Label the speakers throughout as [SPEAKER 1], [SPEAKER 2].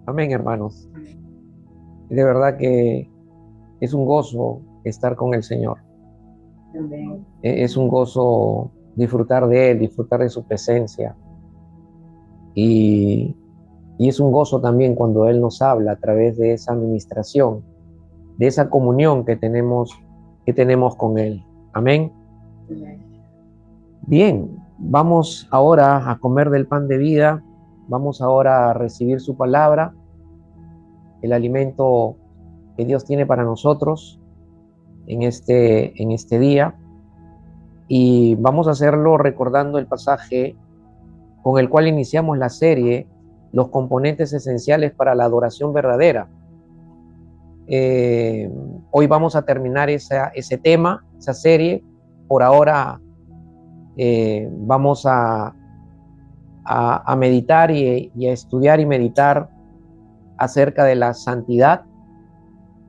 [SPEAKER 1] Amén, hermanos. De verdad que es un gozo estar con el Señor.
[SPEAKER 2] Amén.
[SPEAKER 1] Es un gozo disfrutar de Él, disfrutar de su presencia. Y, y es un gozo también cuando Él nos habla a través de esa administración, de esa comunión que tenemos con Él. Amén.
[SPEAKER 2] Amén.
[SPEAKER 1] Bien, vamos ahora a comer del pan de vida. Vamos ahora a recibir su palabra, el alimento que Dios tiene para nosotros en este día. Y vamos a hacerlo recordando el pasaje con el cual iniciamos la serie, los componentes esenciales para la adoración verdadera. Eh, Hoy vamos a terminar ese tema, esa serie. Por ahora vamos a meditar y a estudiar y meditar acerca de la santidad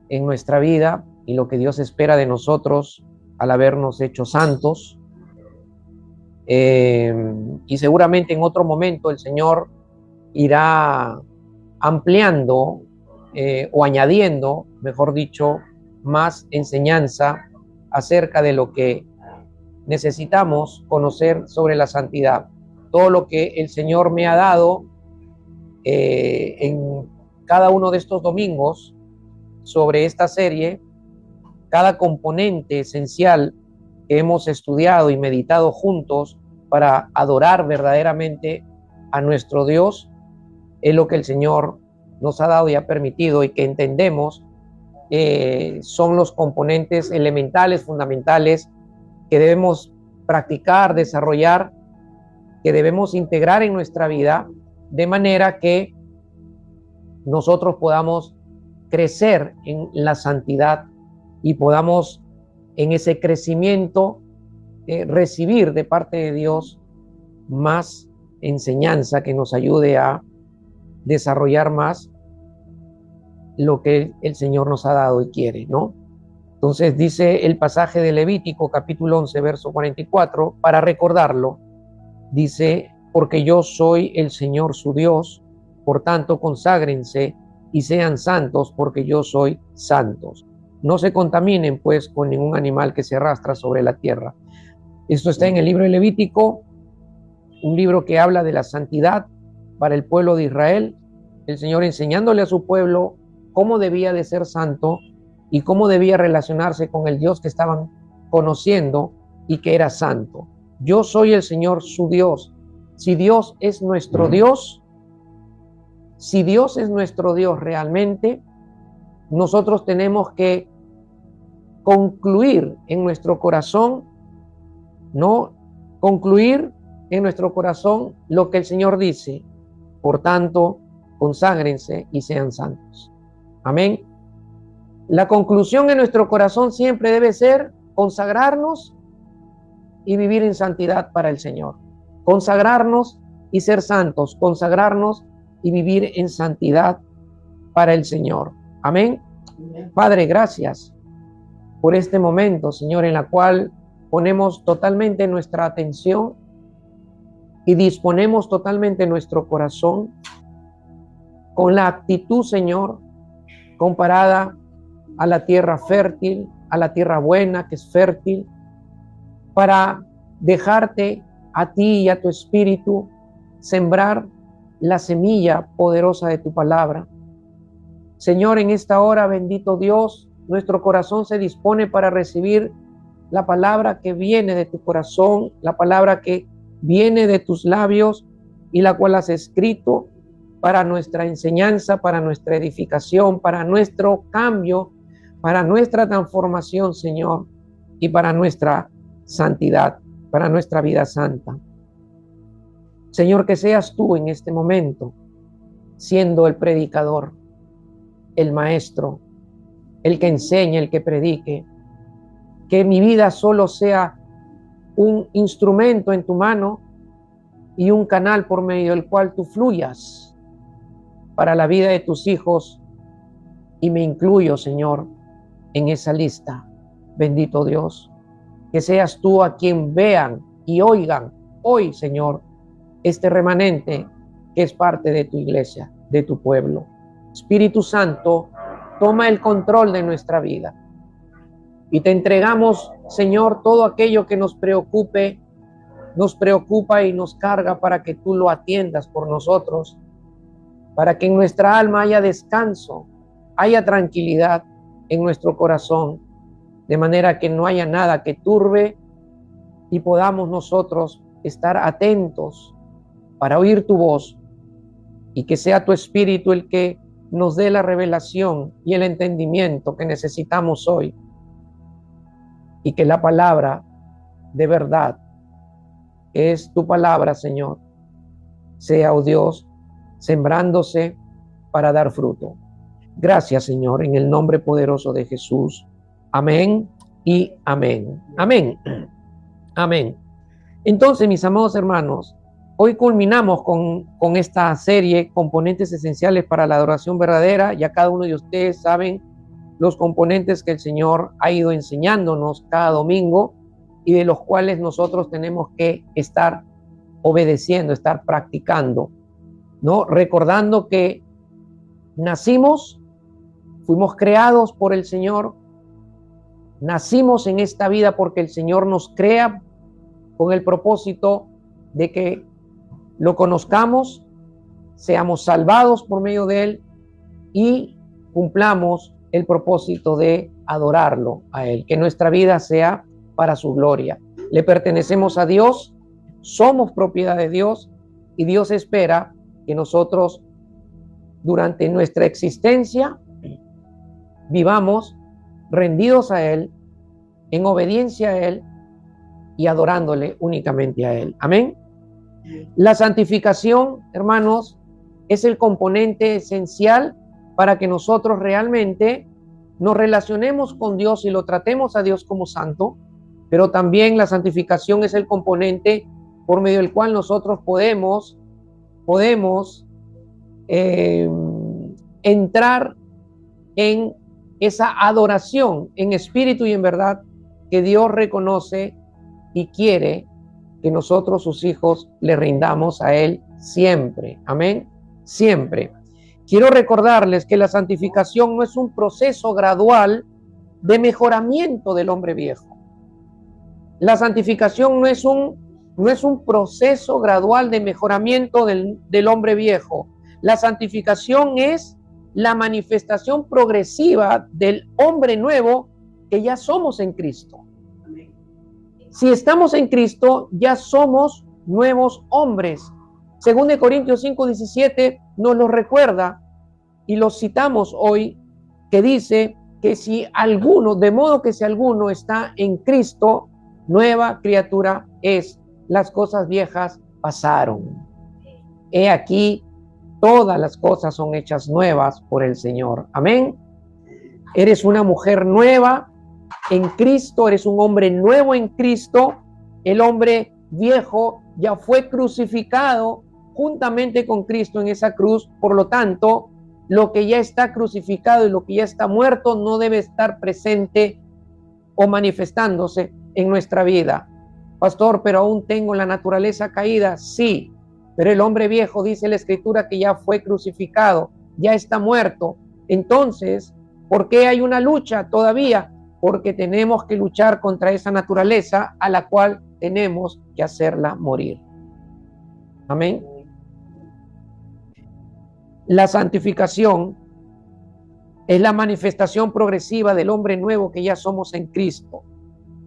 [SPEAKER 1] en nuestra vida y lo que Dios espera de nosotros al habernos hecho santos. Y seguramente en otro momento el Señor irá ampliando o añadiendo, mejor dicho, más enseñanza acerca de lo que necesitamos conocer sobre la santidad. Todo lo que el Señor me ha dado en cada uno de estos domingos sobre esta serie, cada componente esencial que hemos estudiado y meditado juntos para adorar verdaderamente a nuestro Dios, es lo que el Señor nos ha dado y ha permitido y que entendemos son los componentes elementales, fundamentales que debemos practicar, desarrollar, que debemos integrar en nuestra vida de manera que nosotros podamos crecer en la santidad y podamos en ese crecimiento recibir de parte de Dios más enseñanza que nos ayude a desarrollar más lo que el Señor nos ha dado y quiere, ¿no? Entonces dice el pasaje de Levítico capítulo 11 verso 44, para recordarlo, dice, porque yo soy el Señor su Dios, por tanto conságrense y sean santos, porque yo soy santos. No se contaminen pues con ningún animal que se arrastra sobre la tierra. Esto está en el libro de Levítico, un libro que habla de la santidad para el pueblo de Israel, el Señor enseñándole a su pueblo cómo debía de ser santo y cómo debía relacionarse con el Dios que estaban conociendo y que era santo. Yo soy el Señor su Dios. Si Dios es nuestro Dios, si Dios es nuestro Dios realmente, nosotros tenemos que concluir en nuestro corazón, no concluir en nuestro corazón lo que el Señor dice. Por tanto, conságrense y sean santos. Amén. La conclusión en nuestro corazón siempre debe ser consagrarnos y vivir en santidad para el Señor. Consagrarnos y ser santos, consagrarnos y vivir en santidad para el Señor. Amén. Padre, gracias por este momento, Señor, en la cual ponemos totalmente nuestra atención y disponemos totalmente nuestro corazón con la actitud, Señor, comparada a la tierra fértil, a la tierra buena que es fértil, para dejarte a ti y a tu espíritu sembrar la semilla poderosa de tu palabra. Señor, en esta hora, bendito Dios, nuestro corazón se dispone para recibir la palabra que viene de tu corazón, la palabra que viene de tus labios y la cual has escrito para nuestra enseñanza, para nuestra edificación, para nuestro cambio, para nuestra transformación, Señor, y para nuestra santidad, para nuestra vida santa. Señor, que seas tú en este momento siendo el predicador, el maestro, el que enseñe, el que predique, que mi vida solo sea un instrumento en tu mano y un canal por medio del cual tú fluyas para la vida de tus hijos, y me incluyo, Señor, en esa lista. Bendito Dios, que seas tú a quien vean y oigan hoy, Señor, este remanente que es parte de tu iglesia, de tu pueblo. Espíritu Santo, toma el control de nuestra vida. Y te entregamos, Señor, todo aquello que nos preocupa y nos carga para que tú lo atiendas por nosotros, para que en nuestra alma haya descanso, haya tranquilidad en nuestro corazón, de manera que no haya nada que turbe y podamos nosotros estar atentos para oír tu voz y que sea tu Espíritu el que nos dé la revelación y el entendimiento que necesitamos hoy, y que la palabra de verdad, que es tu palabra, Señor, sea, oh Dios, sembrándose para dar fruto. Gracias, Señor, en el nombre poderoso de Jesús. Amén y amén. Amén. Amén. Entonces, mis amados hermanos, hoy culminamos con esta serie, Componentes Esenciales para la Adoración Verdadera. Ya cada uno de ustedes saben los componentes que el Señor ha ido enseñándonos cada domingo y de los cuales nosotros tenemos que estar obedeciendo, estar practicando, ¿no? Recordando que nacimos, fuimos creados por el Señor, nacimos en esta vida porque el Señor nos crea con el propósito de que lo conozcamos, seamos salvados por medio de Él y cumplamos el propósito de adorarlo a Él, que nuestra vida sea para su gloria. Le pertenecemos a Dios, somos propiedad de Dios y Dios espera que nosotros durante nuestra existencia vivamos rendidos a Él, en obediencia a Él y adorándole únicamente a Él. Amén. La santificación, hermanos, es el componente esencial para que nosotros realmente nos relacionemos con Dios y lo tratemos a Dios como santo, pero también la santificación es el componente por medio del cual nosotros podemos entrar en esa adoración en espíritu y en verdad que Dios reconoce y quiere que nosotros, sus hijos, le rindamos a Él siempre. Amén. Siempre. Quiero recordarles que la santificación no es un proceso gradual de mejoramiento del hombre viejo. La santificación no es un proceso gradual de mejoramiento del hombre viejo. La santificación es la manifestación progresiva del hombre nuevo que ya somos en Cristo. Si estamos en Cristo, ya somos nuevos hombres. Según de Corintios 5:17 nos lo recuerda y lo citamos hoy, que dice que si alguno, de modo que si alguno está en Cristo, nueva criatura es. Las cosas viejas pasaron. He aquí, todas las cosas son hechas nuevas por el Señor. Amén. Eres una mujer nueva en Cristo, eres un hombre nuevo en Cristo. El hombre viejo ya fue crucificado juntamente con Cristo en esa cruz. Por lo tanto, lo que ya está crucificado y lo que ya está muerto no debe estar presente o manifestándose en nuestra vida. Pastor, pero aún tengo la naturaleza caída. Sí, pero el hombre viejo, dice la Escritura, que ya fue crucificado, ya está muerto. Entonces, ¿por qué hay una lucha todavía? Porque tenemos que luchar contra esa naturaleza a la cual tenemos que hacerla morir. Amén. La santificación es la manifestación progresiva del hombre nuevo que ya somos en Cristo.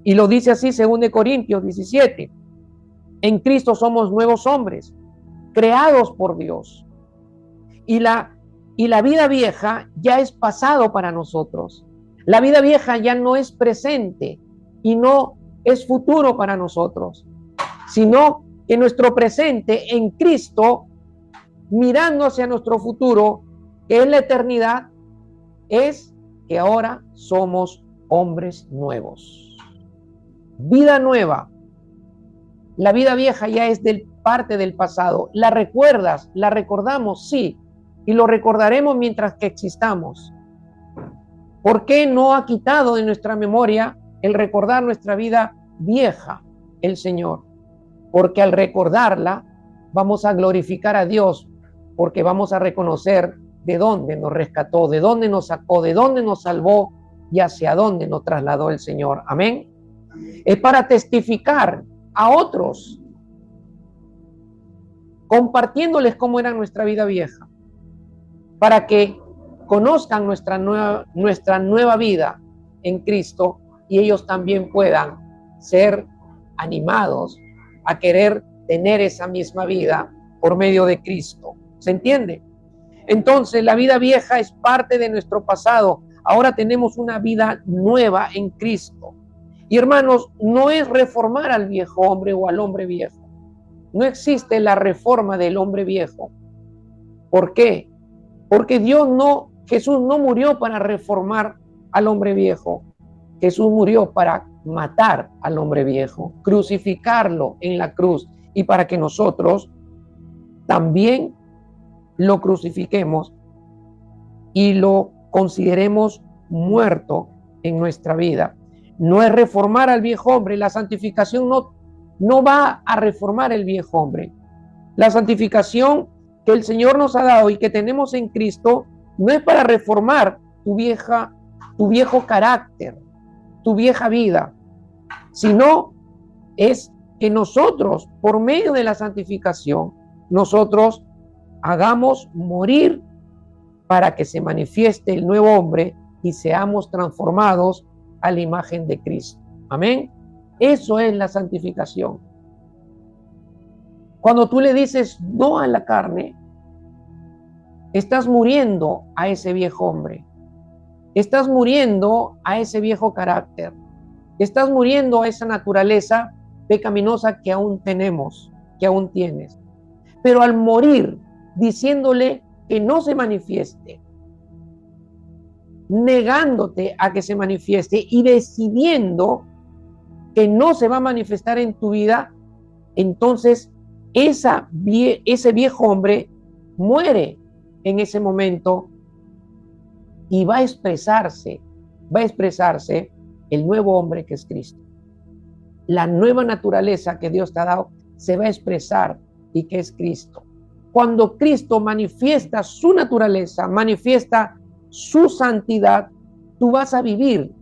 [SPEAKER 1] Y lo dice así, según de Corintios 17. En Cristo somos nuevos hombres, creados por Dios. Y la vida vieja ya es pasado para nosotros. La vida vieja ya no es presente y no es futuro para nosotros, sino que nuestro presente en Cristo, mirando hacia nuestro futuro, que es la eternidad, es que ahora somos hombres nuevos. Vida nueva. La vida vieja ya es parte del pasado. ¿La recuerdas? ¿La recordamos? Sí. Y lo recordaremos mientras que existamos. ¿Por qué no ha quitado de nuestra memoria el recordar nuestra vida vieja el Señor? Porque al recordarla vamos a glorificar a Dios, porque vamos a reconocer de dónde nos rescató, de dónde nos sacó, de dónde nos salvó y hacia dónde nos trasladó el Señor. Amén. Es para testificar a otros, compartiéndoles cómo era nuestra vida vieja, para que conozcan nuestra nueva vida en Cristo y ellos también puedan ser animados a querer tener esa misma vida por medio de Cristo. ¿Se entiende? Entonces, la vida vieja es parte de nuestro pasado. Ahora tenemos una vida nueva en Cristo. Y hermanos, no es reformar al viejo hombre o al hombre viejo. No existe la reforma del hombre viejo. ¿Por qué? Porque Jesús no murió para reformar al hombre viejo. Jesús murió para matar al hombre viejo, crucificarlo en la cruz y para que nosotros también lo crucifiquemos y lo consideremos muerto en nuestra vida. No es reformar al viejo hombre. La santificación no va a reformar el viejo hombre. La santificación que el Señor nos ha dado y que tenemos en Cristo no es para reformar tu viejo carácter, tu vieja vida, sino es que nosotros, por medio de la santificación, nosotros hagamos morir para que se manifieste el nuevo hombre y seamos transformados a la imagen de Cristo. Amén. Eso es la santificación. Cuando tú le dices no a la carne, estás muriendo a ese viejo hombre. Estás muriendo a ese viejo carácter. Estás muriendo a esa naturaleza pecaminosa que aún tenemos, que aún tienes. Pero al morir, diciéndole que no se manifieste, negándote a que se manifieste y decidiendo que no se va a manifestar en tu vida, entonces ese viejo hombre muere en ese momento y va a expresarse el nuevo hombre que es Cristo. La nueva naturaleza que Dios te ha dado se va a expresar y que es Cristo. Cuando Cristo manifiesta su naturaleza, manifiesta su santidad, tú vas a vivir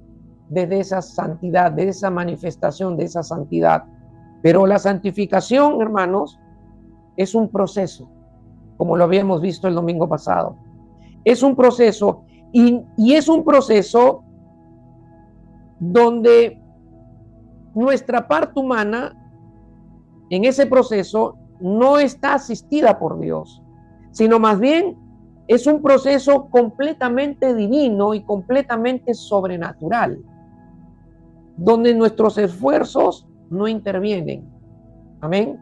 [SPEAKER 1] desde esa santidad, de esa manifestación de esa santidad. Pero la santificación, hermanos, es un proceso, como lo habíamos visto el domingo pasado. Es un proceso y es un proceso donde nuestra parte humana en ese proceso no está asistida por Dios, sino más bien es un proceso completamente divino y completamente sobrenatural, donde nuestros esfuerzos no intervienen, amén,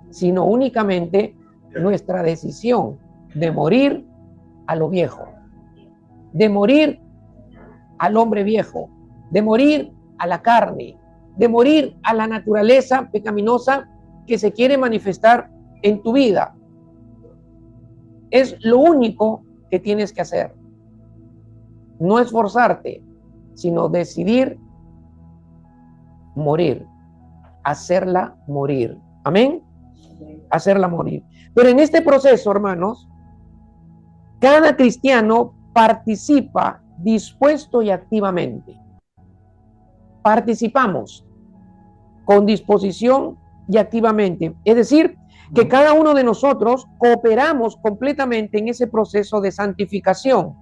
[SPEAKER 1] sino únicamente nuestra decisión de morir a lo viejo, de morir al hombre viejo, de morir a la carne, de morir a la naturaleza pecaminosa que se quiere manifestar en tu vida. Es lo único que tienes que hacer. No esforzarte, sino decidir morir, hacerla morir. Amén. Hacerla morir. Pero en este proceso, hermanos, cada cristiano participa dispuesto y activamente. Participamos con disposición y activamente. Es decir, que cada uno de nosotros cooperamos completamente en ese proceso de santificación,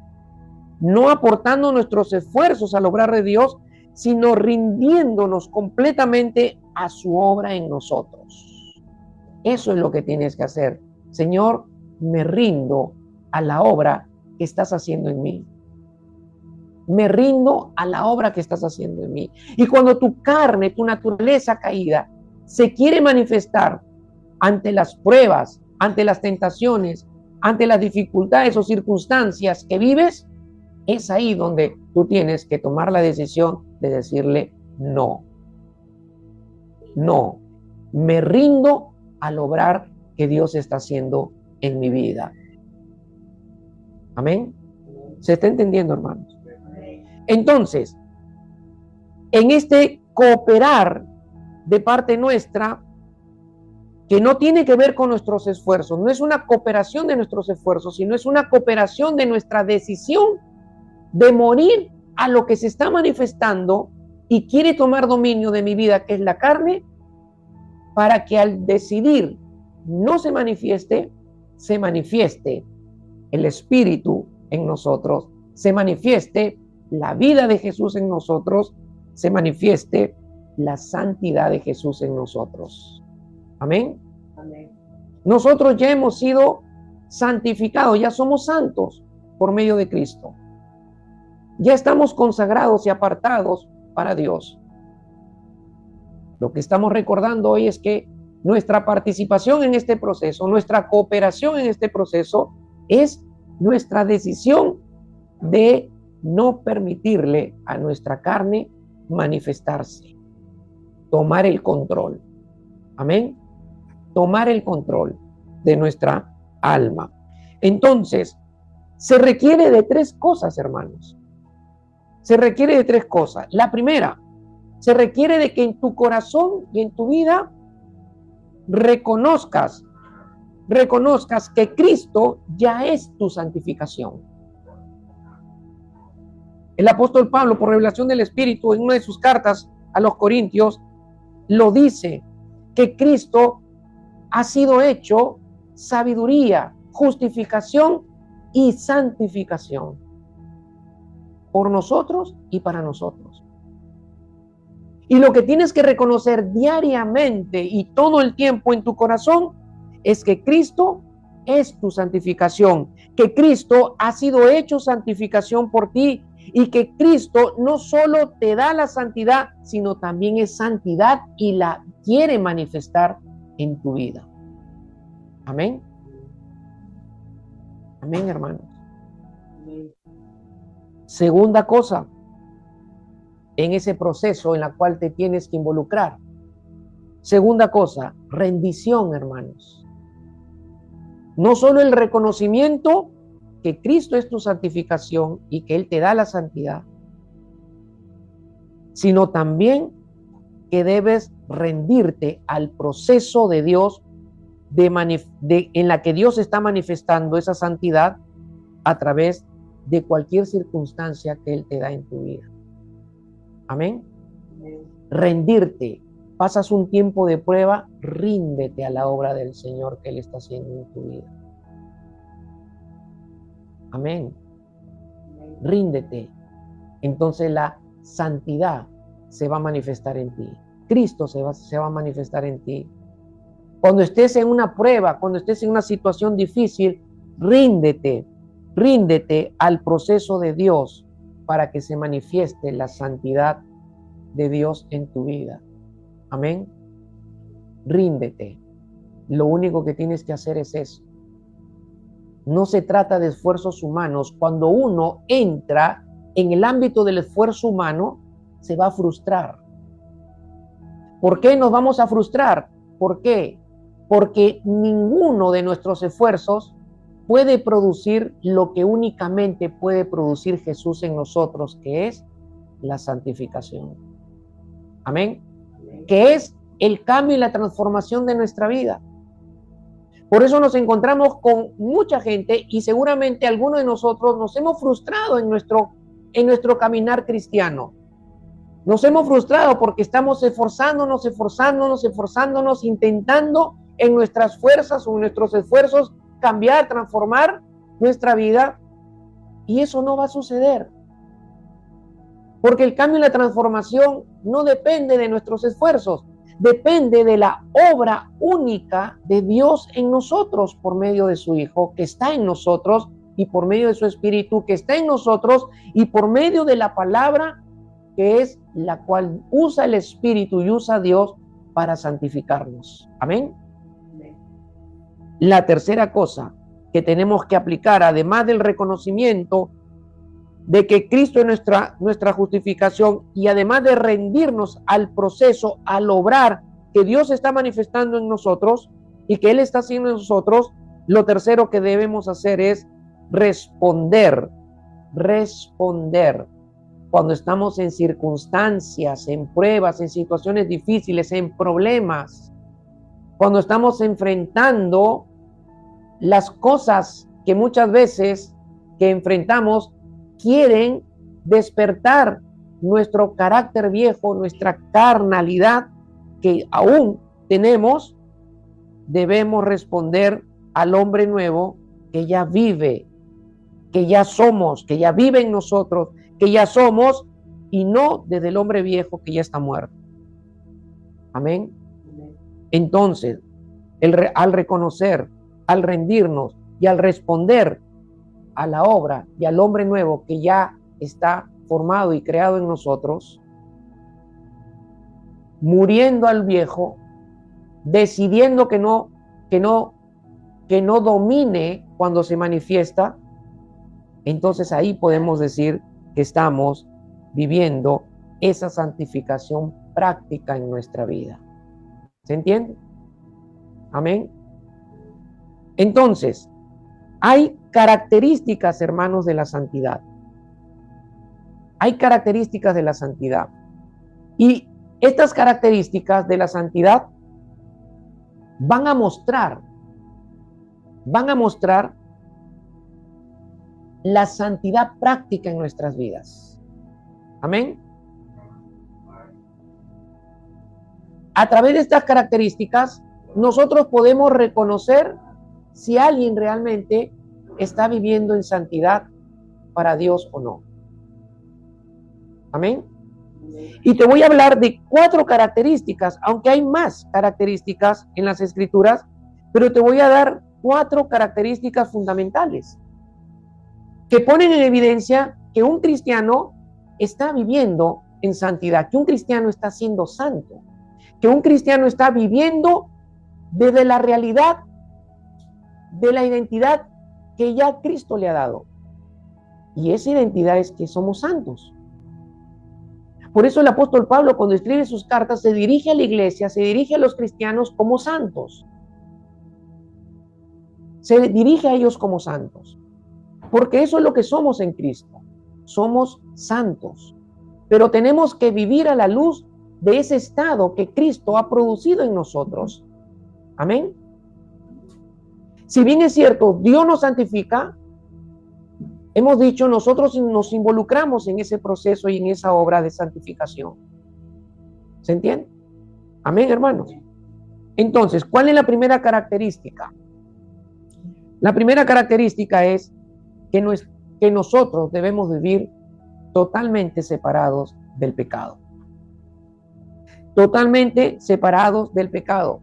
[SPEAKER 1] no aportando nuestros esfuerzos al obrar de Dios, sino rindiéndonos completamente a su obra en nosotros. Eso es lo que tienes que hacer. Señor, me rindo a la obra que estás haciendo en mí. Me rindo a la obra que estás haciendo en mí. Y cuando tu carne, tu naturaleza caída, se quiere manifestar ante las pruebas, ante las tentaciones, ante las dificultades o circunstancias que vives, es ahí donde tú tienes que tomar la decisión de decirle no. No, me rindo al obrar que Dios está haciendo en mi vida. Amén. ¿Se está entendiendo, hermanos? Entonces, en este cooperar de parte nuestra, que no tiene que ver con nuestros esfuerzos, no es una cooperación de nuestros esfuerzos, sino es una cooperación de nuestra decisión de morir a lo que se está manifestando y quiere tomar dominio de mi vida, que es la carne, para que al decidir no se manifieste el Espíritu en nosotros, se manifieste la vida de Jesús en nosotros, se manifieste la santidad de Jesús en nosotros. Amén.
[SPEAKER 2] Amén.
[SPEAKER 1] Nosotros ya hemos sido santificados, ya somos santos por medio de Cristo. Ya estamos consagrados y apartados para Dios. Lo que estamos recordando hoy es que nuestra participación en este proceso, nuestra cooperación en este proceso, es nuestra decisión de no permitirle a nuestra carne manifestarse, tomar el control. Amén. Tomar el control de nuestra alma. Entonces, se requiere de 3 cosas, hermanos. Se requiere de 3 cosas. La primera, se requiere de que en tu corazón y en tu vida reconozcas que Cristo ya es tu santificación. El apóstol Pablo, por revelación del Espíritu, en una de sus cartas a los Corintios, lo dice, que Cristo ha sido hecho sabiduría, justificación y santificación por nosotros y para nosotros. Y lo que tienes que reconocer diariamente y todo el tiempo en tu corazón es que Cristo es tu santificación, que Cristo ha sido hecho santificación por ti y que Cristo no solo te da la santidad, sino también es santidad y la quiere manifestar en tu vida. Amén. Amén, hermanos.
[SPEAKER 2] Amén.
[SPEAKER 1] Segunda cosa, en ese proceso en la cual te tienes que involucrar. Segunda cosa, rendición, hermanos. No solo el reconocimiento que Cristo es tu santificación y que Él te da la santidad, sino también que debes rendirte al proceso de Dios en la que Dios está manifestando esa santidad a través de cualquier circunstancia que Él te da en tu vida. Amén.
[SPEAKER 2] Amén.
[SPEAKER 1] Rendirte. Pasas un tiempo de prueba, ríndete a la obra del Señor que Él está haciendo en tu vida. Amén.
[SPEAKER 2] Amén.
[SPEAKER 1] Ríndete. Entonces la santidad se va a manifestar en ti. Cristo se va a manifestar en ti. Cuando estés en una prueba, cuando estés en una situación difícil, ríndete al proceso de Dios para que se manifieste la santidad de Dios en tu vida. Amén. Ríndete. Lo único que tienes que hacer es eso. No se trata de esfuerzos humanos. Cuando uno entra en el ámbito del esfuerzo humano, se va a frustrar. ¿Por qué nos vamos a frustrar? ¿Por qué? Porque ninguno de nuestros esfuerzos puede producir lo que únicamente puede producir Jesús en nosotros, que es la santificación. Amén.
[SPEAKER 2] Amén.
[SPEAKER 1] Que es el cambio y la transformación de nuestra vida. Por eso nos encontramos con mucha gente y seguramente algunos de nosotros nos hemos frustrado en nuestro caminar cristiano. Nos hemos frustrado porque estamos esforzándonos, intentando en nuestras fuerzas o en nuestros esfuerzos cambiar, transformar nuestra vida, y eso no va a suceder. Porque el cambio y la transformación no depende de nuestros esfuerzos, depende de la obra única de Dios en nosotros por medio de su Hijo que está en nosotros y por medio de su Espíritu que está en nosotros y por medio de la palabra que es la cual usa el Espíritu y usa Dios para santificarnos. Amén.
[SPEAKER 2] Amén.
[SPEAKER 1] La tercera cosa que tenemos que aplicar, además del reconocimiento de que Cristo es nuestra justificación y además de rendirnos al proceso, al obrar que Dios está manifestando en nosotros y que Él está haciendo en nosotros, lo tercero que debemos hacer es responder cuando estamos en circunstancias, en pruebas, en situaciones difíciles, en problemas. cuando estamos enfrentando las cosas que muchas veces que enfrentamos quieren despertar nuestro carácter viejo, nuestra carnalidad que aún tenemos, debemos responder al hombre nuevo que ya vive, que ya somos, que ya vive en nosotros, que ya somos, y no desde el hombre viejo que ya está muerto. Amén. Entonces, al reconocer, al rendirnos y al responder a la obra y al hombre nuevo que ya está formado y creado en nosotros, muriendo al viejo, decidiendo que no domine cuando se manifiesta, entonces ahí podemos decir que estamos viviendo esa santificación práctica en nuestra vida. ¿Se entiende? Amén. Entonces, hay características, hermanos, de la santidad. Hay características de la santidad. Y estas características de la santidad van a mostrar la santidad práctica en nuestras vidas. Amén. A través de estas características, nosotros podemos reconocer si alguien realmente está viviendo en santidad para Dios o no. Amén. Y te voy a hablar de 4 características, aunque hay más características en las Escrituras, pero te voy a dar 4 características fundamentales que ponen en evidencia que un cristiano está viviendo en santidad, que un cristiano está siendo santo, que un cristiano está viviendo desde la realidad de la identidad que ya Cristo le ha dado. Y esa identidad es que somos santos. Por eso el apóstol Pablo, cuando escribe sus cartas, se dirige a la iglesia, se dirige a los cristianos como santos. Se dirige a ellos como santos. Porque eso es lo que somos en Cristo. Somos santos. Pero tenemos que vivir a la luz de ese estado que Cristo ha producido en nosotros. Amén. Si bien es cierto, Dios nos santifica, hemos dicho, nosotros nos involucramos en ese proceso y en esa obra de santificación. ¿Se entiende? Amén, hermanos. Entonces, ¿cuál es la primera característica? La primera característica es que nosotros debemos vivir totalmente separados del pecado. Totalmente separados del pecado.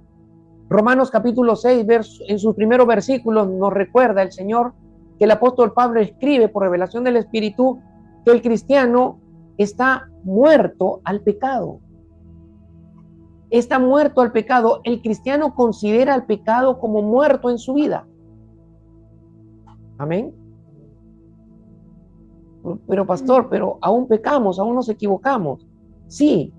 [SPEAKER 1] Romanos capítulo 6, en sus primeros versículos nos recuerda el Señor que el apóstol Pablo escribe por revelación del Espíritu que el cristiano está muerto al pecado. Está muerto al pecado. El cristiano considera al pecado como muerto en su vida. Amén. Pero pastor, pero aún pecamos, aún nos equivocamos. Sí,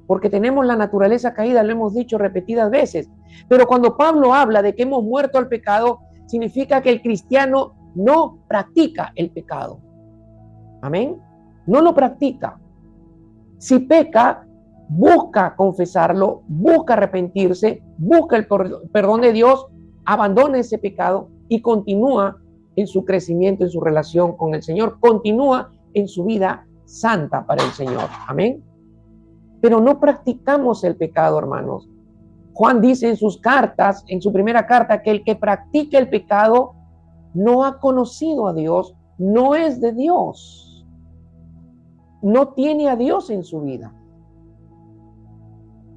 [SPEAKER 1] porque tenemos la naturaleza caída, lo hemos dicho repetidas veces. Pero cuando Pablo habla de que hemos muerto al pecado, significa que el cristiano no practica el pecado. Amén. No lo practica. Si peca, busca confesarlo, busca arrepentirse, busca el perdón de Dios, abandona ese pecado y continúa en su crecimiento, en su relación con el Señor, continúa en su vida santa para el Señor. Amén. Pero no practicamos el pecado, hermanos. Juan dice en sus cartas, en su primera carta, que el que practica el pecado no ha conocido a Dios, no es de Dios. No tiene a Dios en su vida.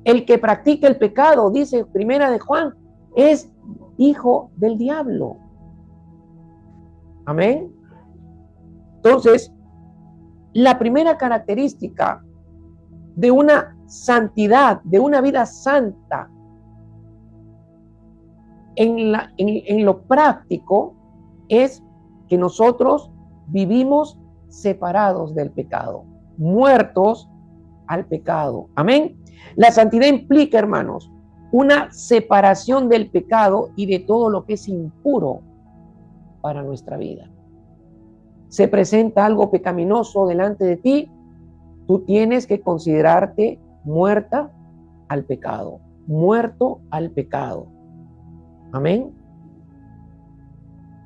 [SPEAKER 1] El que practica el pecado, dice primera de Juan, es hijo del diablo. Amén. Entonces, la primera característica de una santidad, de una vida santa, en lo práctico, es que nosotros vivimos separados del pecado, muertos al pecado. Amén. La santidad implica, hermanos, una separación del pecado y de todo lo que es impuro para nuestra vida. Se presenta algo pecaminoso delante de ti, tú tienes que considerarte muerta al pecado, muerto al pecado. Amén.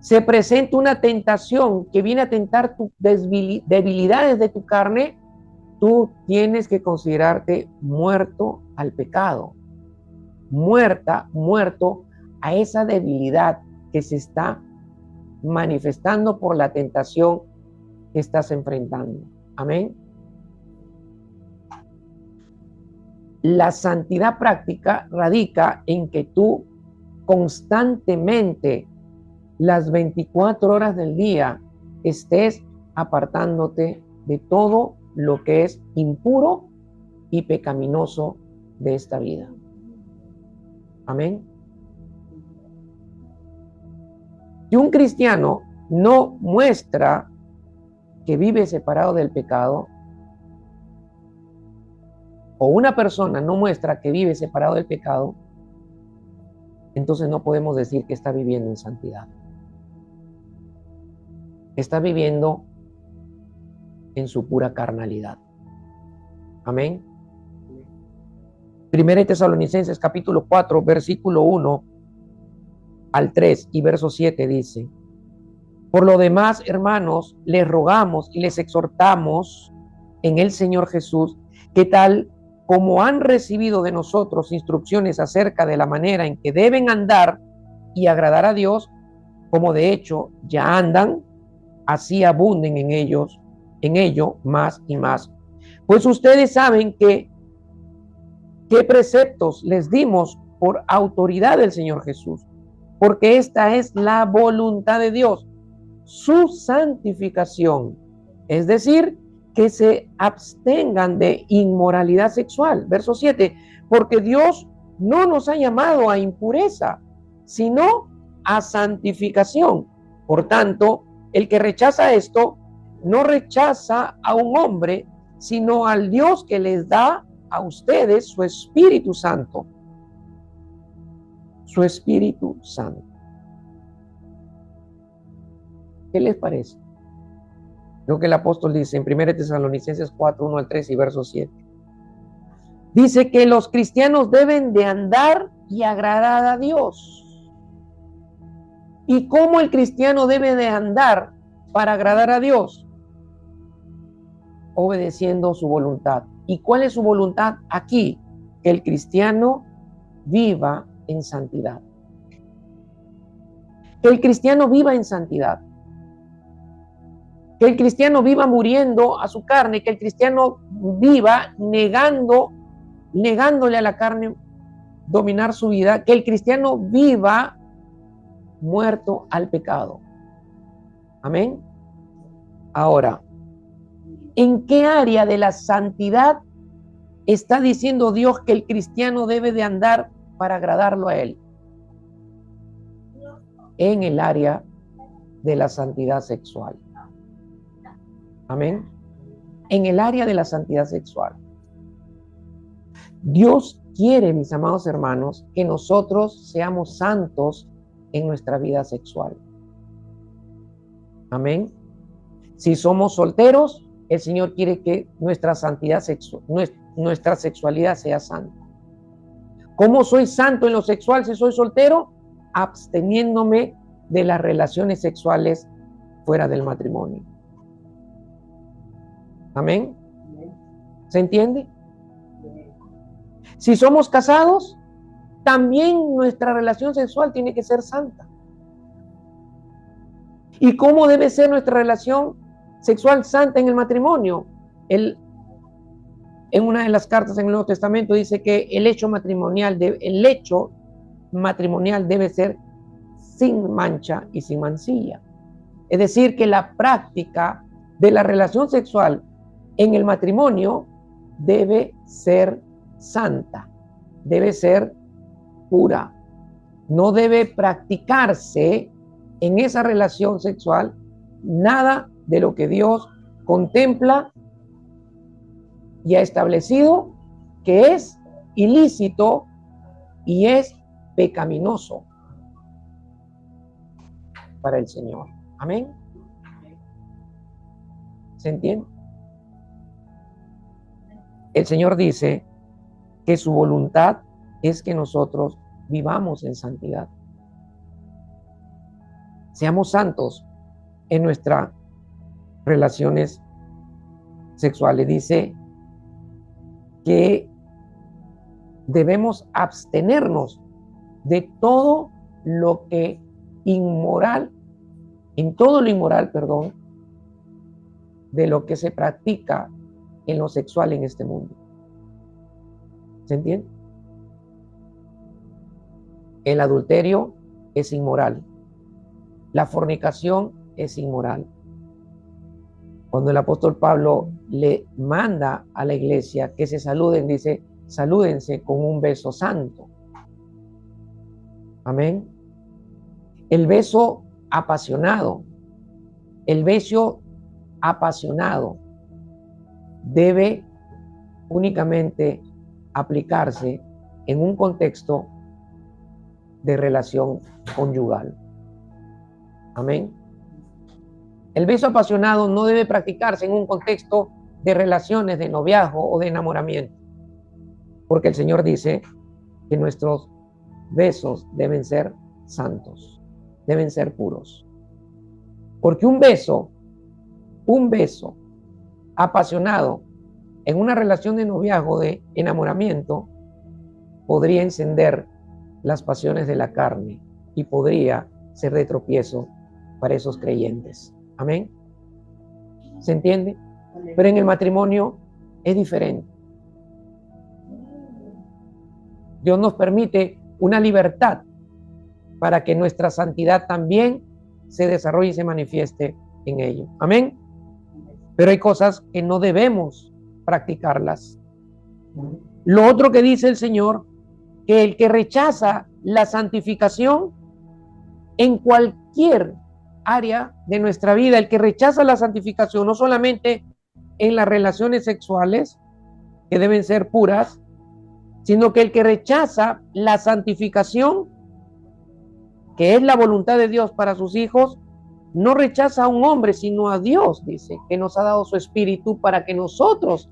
[SPEAKER 1] Se presenta una tentación que viene a tentar tus debilidades de tu carne, tú tienes que considerarte muerto al pecado, muerto a esa debilidad que se está manifestando por la tentación que estás enfrentando. Amén. La santidad práctica radica en que tú constantemente, las 24 horas del día, estés apartándote de todo lo que es impuro y pecaminoso de esta vida. Amén. Si un cristiano no muestra que vive separado del pecado, o una persona no muestra que vive separado del pecado, entonces no podemos decir que está viviendo en santidad. Está viviendo en su pura carnalidad. Amén. Primera de Tesalonicenses capítulo 4, versículo 1 al 3 y verso 7 dice: por lo demás, hermanos, les rogamos y les exhortamos en el Señor Jesús, que tal como han recibido de nosotros instrucciones acerca de la manera en que deben andar y agradar a Dios, como de hecho ya andan, así abunden en ello más y más. Pues ustedes saben qué preceptos les dimos por autoridad del Señor Jesús, porque esta es la voluntad de Dios, su santificación, es decir, que se abstengan de inmoralidad sexual. Verso 7, porque Dios no nos ha llamado a impureza, sino a santificación. Por tanto, el que rechaza esto, no rechaza a un hombre, sino al Dios que les da a ustedes su Espíritu Santo. Su Espíritu Santo. ¿Qué les parece? Lo que el apóstol dice en 1 Tesalonicenses 4, 1 al 3 y verso 7. Dice que los cristianos deben de andar y agradar a Dios. ¿Y cómo el cristiano debe de andar para agradar a Dios? Obedeciendo su voluntad. ¿Y cuál es su voluntad aquí? Que el cristiano viva en santidad. Que el cristiano viva en santidad. Que el cristiano viva muriendo a su carne, que el cristiano viva negándole a la carne dominar su vida, que el cristiano viva muerto al pecado. Amén. Ahora, ¿en qué área de la santidad está diciendo Dios que el cristiano debe de andar para agradarlo a Él? En el área de la santidad sexual. Amén. En el área de la santidad sexual. Dios quiere, mis amados hermanos, que nosotros seamos santos en nuestra vida sexual. Amén. Si somos solteros, el Señor quiere que nuestra santidad sexual, nuestra sexualidad sea santa. ¿Cómo soy santo en lo sexual si soy soltero? Absteniéndome de las relaciones sexuales fuera del matrimonio. Amén. ¿Se entiende? Si somos casados, también nuestra relación sexual tiene que ser santa. ¿Y cómo debe ser nuestra relación sexual santa en el matrimonio? En una de las cartas en el Nuevo Testamento dice que el hecho matrimonial debe ser sin mancha y sin mancilla. Es decir, que la práctica de la relación sexual en el matrimonio debe ser santa, debe ser pura. No debe practicarse en esa relación sexual nada de lo que Dios contempla y ha establecido que es ilícito y es pecaminoso para el Señor. Amén. ¿Se entiende? El Señor dice que su voluntad es que nosotros vivamos en santidad. Seamos santos en nuestras relaciones sexuales. Dice que debemos abstenernos de todo lo que inmoral, en todo lo inmoral, perdón, de lo que se practica en lo sexual en este mundo. ¿Se entiende? El adulterio es inmoral. La fornicación es inmoral. Cuando el apóstol Pablo le manda a la iglesia que se saluden, dice, salúdense con un beso santo. Amén. El beso apasionado, el beso apasionado debe únicamente aplicarse en un contexto de relación conyugal. Amén. El beso apasionado no debe practicarse en un contexto de relaciones de noviazgo o de enamoramiento, porque el Señor dice que nuestros besos deben ser santos, deben ser puros. Porque un beso apasionado en una relación de noviazgo, de enamoramiento, podría encender las pasiones de la carne y podría ser de tropiezo para esos creyentes. Amén. ¿Se entiende? Pero en el matrimonio es diferente. Dios nos permite una libertad para que nuestra santidad también se desarrolle y se manifieste en ello. Amén. Pero hay cosas que no debemos practicarlas. Lo otro que dice el Señor, que el que rechaza la santificación en cualquier área de nuestra vida, el que rechaza la santificación, no solamente en las relaciones sexuales, que deben ser puras, sino que el que rechaza la santificación, que es la voluntad de Dios para sus hijos, no rechaza a un hombre, sino a Dios, dice, que nos ha dado su espíritu para que nosotros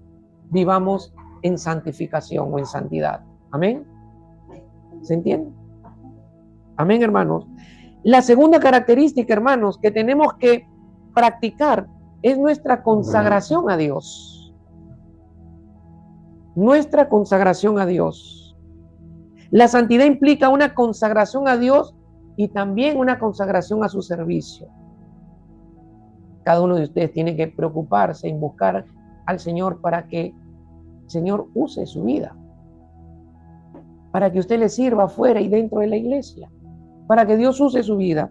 [SPEAKER 1] vivamos en santificación o en santidad. Amén. ¿Se entiende? Amén, hermanos. La segunda característica, hermanos, que tenemos que practicar es nuestra consagración a Dios. Nuestra consagración a Dios. La santidad implica una consagración a Dios y también una consagración a su servicio. Cada uno de ustedes tiene que preocuparse en buscar al Señor para que el Señor use su vida, para que usted le sirva fuera y dentro de la iglesia, para que Dios use su vida.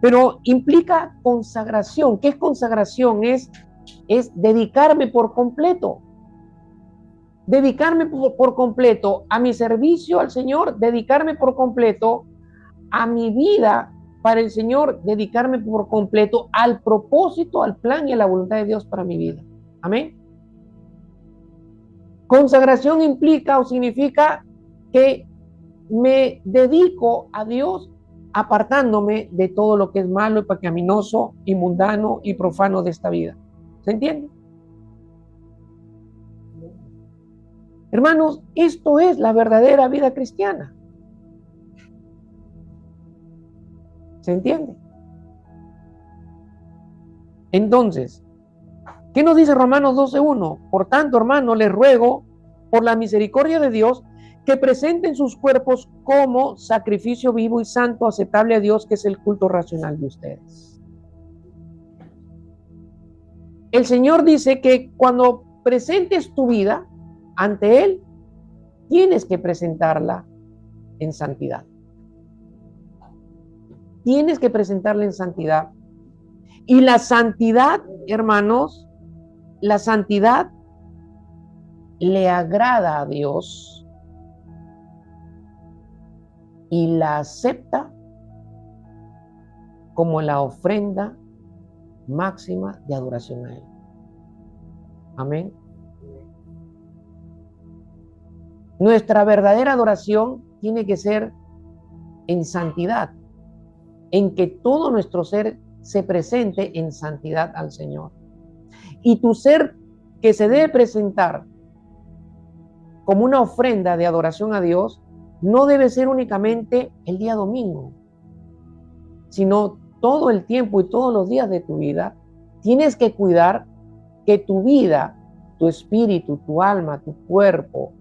[SPEAKER 1] Pero implica consagración. ¿Qué es consagración? Es dedicarme por completo. Dedicarme por completo a mi servicio al Señor, dedicarme por completo a mi vida para el Señor, dedicarme por completo al propósito, al plan y a la voluntad de Dios para mi vida. Amén. Consagración implica o significa que me dedico a Dios apartándome de todo lo que es malo y pecaminoso y mundano y profano de esta vida. ¿Se entiende? Hermanos, esto es la verdadera vida cristiana. ¿Se entiende? Entonces, ¿qué nos dice Romanos 12:1? Por tanto, hermanos, les ruego por la misericordia de Dios que presenten sus cuerpos como sacrificio vivo y santo, aceptable a Dios, que es el culto racional de ustedes. El Señor dice que cuando presentes tu vida ante Él, tienes que presentarla en santidad. Tienes que presentarla en santidad. Y la santidad, hermanos, la santidad le agrada a Dios y la acepta como la ofrenda máxima de adoración a Él. Amén. Nuestra verdadera adoración tiene que ser en santidad, en que todo nuestro ser se presente en santidad al Señor. Y tu ser que se debe presentar como una ofrenda de adoración a Dios no debe ser únicamente el día domingo, sino todo el tiempo y todos los días de tu vida. Tienes que cuidar que tu vida, tu espíritu, tu alma, tu cuerpo,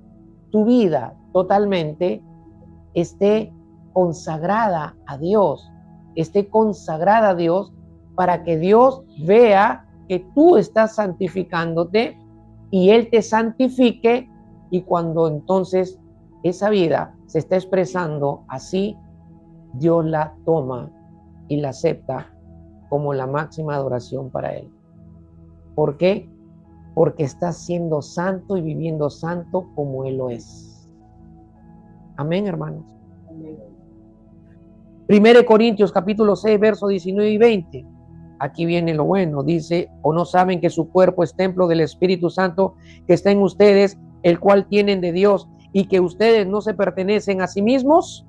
[SPEAKER 1] tu vida totalmente esté consagrada a Dios, esté consagrada a Dios, para que Dios vea que tú estás santificándote y Él te santifique, y cuando entonces esa vida se está expresando así, Dios la toma y la acepta como la máxima adoración para Él. ¿Por qué? Porque estás siendo santo y viviendo santo como Él lo es. Amén, hermanos.
[SPEAKER 2] Amén.
[SPEAKER 1] 1 Corintios capítulo 6, versos 19 y 20. Aquí viene lo bueno. Dice, ¿o no saben que su cuerpo es templo del Espíritu Santo que está en ustedes, el cual tienen de Dios, y que ustedes no se pertenecen a sí mismos,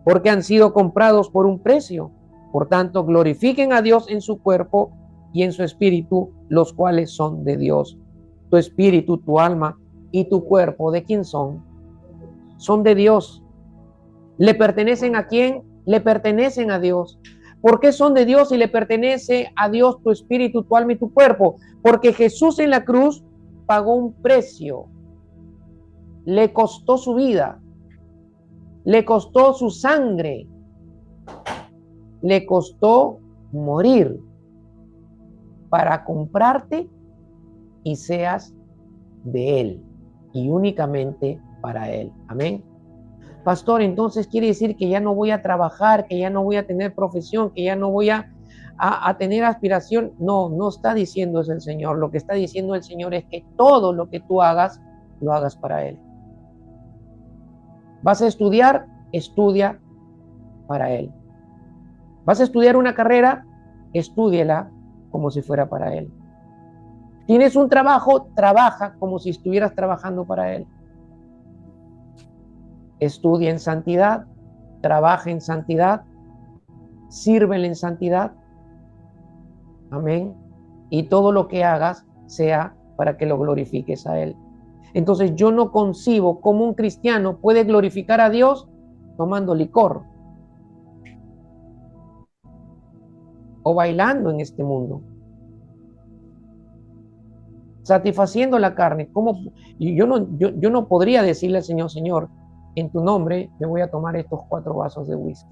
[SPEAKER 1] porque han sido comprados por un precio? Por tanto, glorifiquen a Dios en su cuerpo y en su espíritu, los cuales son de Dios. Tu espíritu, tu alma y tu cuerpo, ¿de quién son? Son de Dios. ¿Le pertenecen a quién? Le pertenecen a Dios. ¿Por qué son de Dios y le pertenece a Dios tu espíritu, tu alma y tu cuerpo? Porque Jesús en la cruz pagó un precio. Le costó su vida. Le costó su sangre. Le costó morir para comprarte y seas de Él y únicamente para Él. Amén. Pastor, entonces quiere decir que ya no voy a trabajar, que ya no voy a tener profesión, que ya no voy a tener aspiración. No, no está diciendo eso el Señor. Lo que está diciendo el Señor es que todo lo que tú hagas, lo hagas para Él. ¿Vas a estudiar? Estudia para Él. ¿Vas a estudiar una carrera? Estúdiela como si fuera para Él. ¿Tienes un trabajo? Trabaja como si estuvieras trabajando para Él. Estudia en santidad, trabaja en santidad, sírvele en santidad. Amén. Y todo lo que hagas sea para que lo glorifiques a Él. Entonces yo no concibo cómo un cristiano puede glorificar a Dios tomando licor o bailando en este mundo, satisfaciendo la carne. ¿Cómo? Yo no podría decirle al Señor, Señor, en tu nombre me voy a tomar estos 4 vasos de whisky.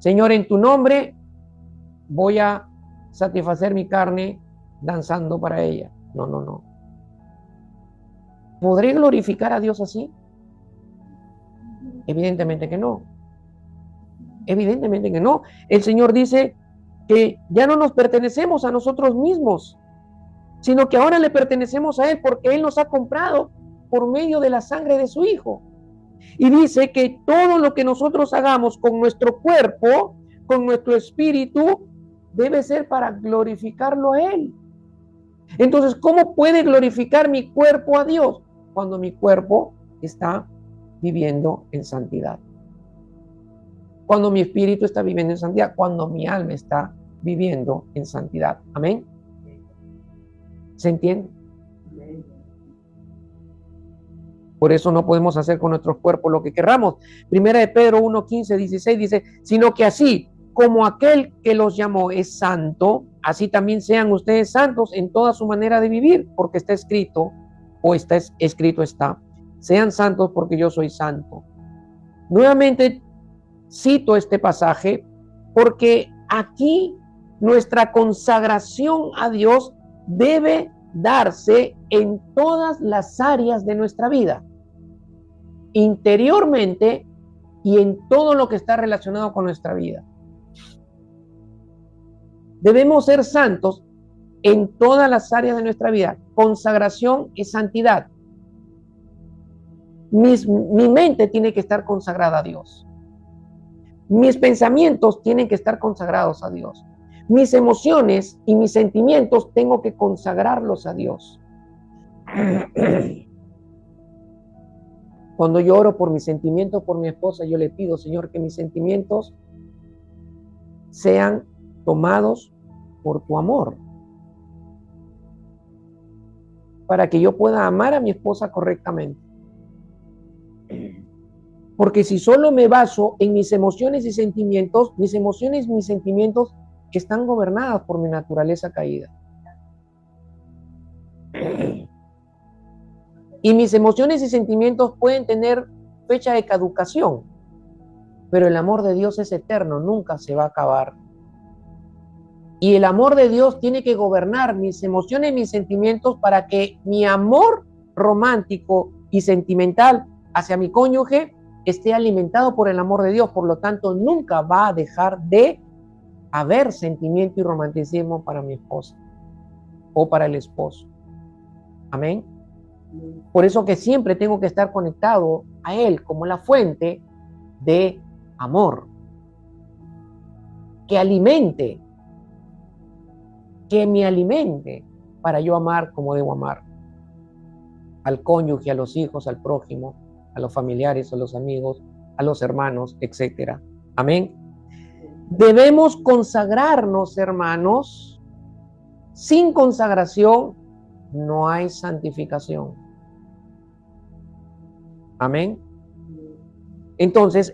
[SPEAKER 1] Señor, en tu nombre voy a satisfacer mi carne danzando para ella. No, no, no. ¿Podré glorificar a Dios así? Evidentemente que no. Evidentemente que no. El Señor dice que ya no nos pertenecemos a nosotros mismos, sino que ahora le pertenecemos a Él porque Él nos ha comprado por medio de la sangre de su Hijo. Y dice que todo lo que nosotros hagamos con nuestro cuerpo, con nuestro espíritu, debe ser para glorificarlo a Él. Entonces, ¿cómo puede glorificar mi cuerpo a Dios? Cuando mi cuerpo está viviendo en santidad. Cuando mi espíritu está viviendo en santidad. Cuando mi alma está viviendo en santidad. Amén. ¿Se entiende? Por eso no podemos hacer con nuestros cuerpos lo que querramos. Primera de Pedro 1, 15, 16 dice, sino que así como aquel que los llamó es santo, así también sean ustedes santos en toda su manera de vivir, porque está escrito, o está escrito está, sean santos porque yo soy santo. Nuevamente cito este pasaje porque aquí nuestra consagración a Dios debe darse en todas las áreas de nuestra vida, interiormente y en todo lo que está relacionado con nuestra vida. Debemos ser santos en todas las áreas de nuestra vida. Consagración es santidad. Mi mente tiene que estar consagrada a Dios. Mis pensamientos tienen que estar consagrados a Dios. Mis emociones y mis sentimientos tengo que consagrarlos a Dios. Cuando yo oro por mis sentimientos, por mi esposa, yo le pido, Señor, que mis sentimientos sean tomados por tu amor, para que yo pueda amar a mi esposa correctamente. Porque si solo me baso en mis emociones y sentimientos están gobernadas por mi naturaleza caída. Y mis emociones y sentimientos pueden tener fecha de caducación, pero el amor de Dios es eterno, nunca se va a acabar. Y el amor de Dios tiene que gobernar mis emociones y mis sentimientos para que mi amor romántico y sentimental hacia mi cónyuge esté alimentado por el amor de Dios. Por lo tanto, nunca va a dejar de haber sentimiento y romanticismo para mi esposa o para el esposo. Amén. Por eso que siempre tengo que estar conectado a Él como la fuente de amor. Que me alimente para yo amar como debo amar. Al cónyuge, a los hijos, al prójimo, a los familiares, a los amigos, a los hermanos, etc. Amén. Debemos consagrarnos, hermanos. Sin consagración no hay santificación. Amén. Entonces,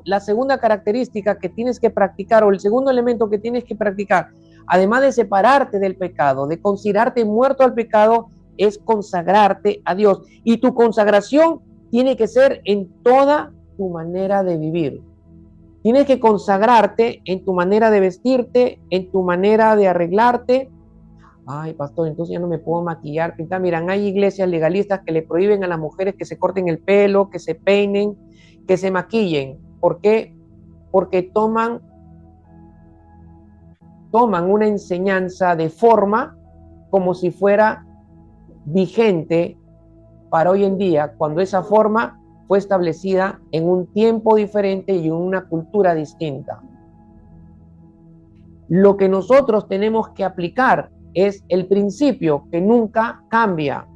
[SPEAKER 1] la segunda característica que tienes que practicar, o el segundo elemento que tienes que practicar, además de separarte del pecado, de considerarte muerto al pecado, es consagrarte a Dios. Y tu consagración tiene que ser en toda tu manera de vivir. Tienes que consagrarte en tu manera de vestirte, en tu manera de arreglarte. Ay, pastor, entonces ya no me puedo maquillar, pintar. Miran, hay iglesias legalistas que le prohíben a las mujeres que se corten el pelo, que se peinen, que se maquillen. ¿Por qué? Porque toman una enseñanza de forma como si fuera vigente para hoy en día, cuando esa forma fue establecida en un tiempo diferente y en una cultura distinta. Lo que nosotros tenemos que aplicar es el principio que nunca cambia.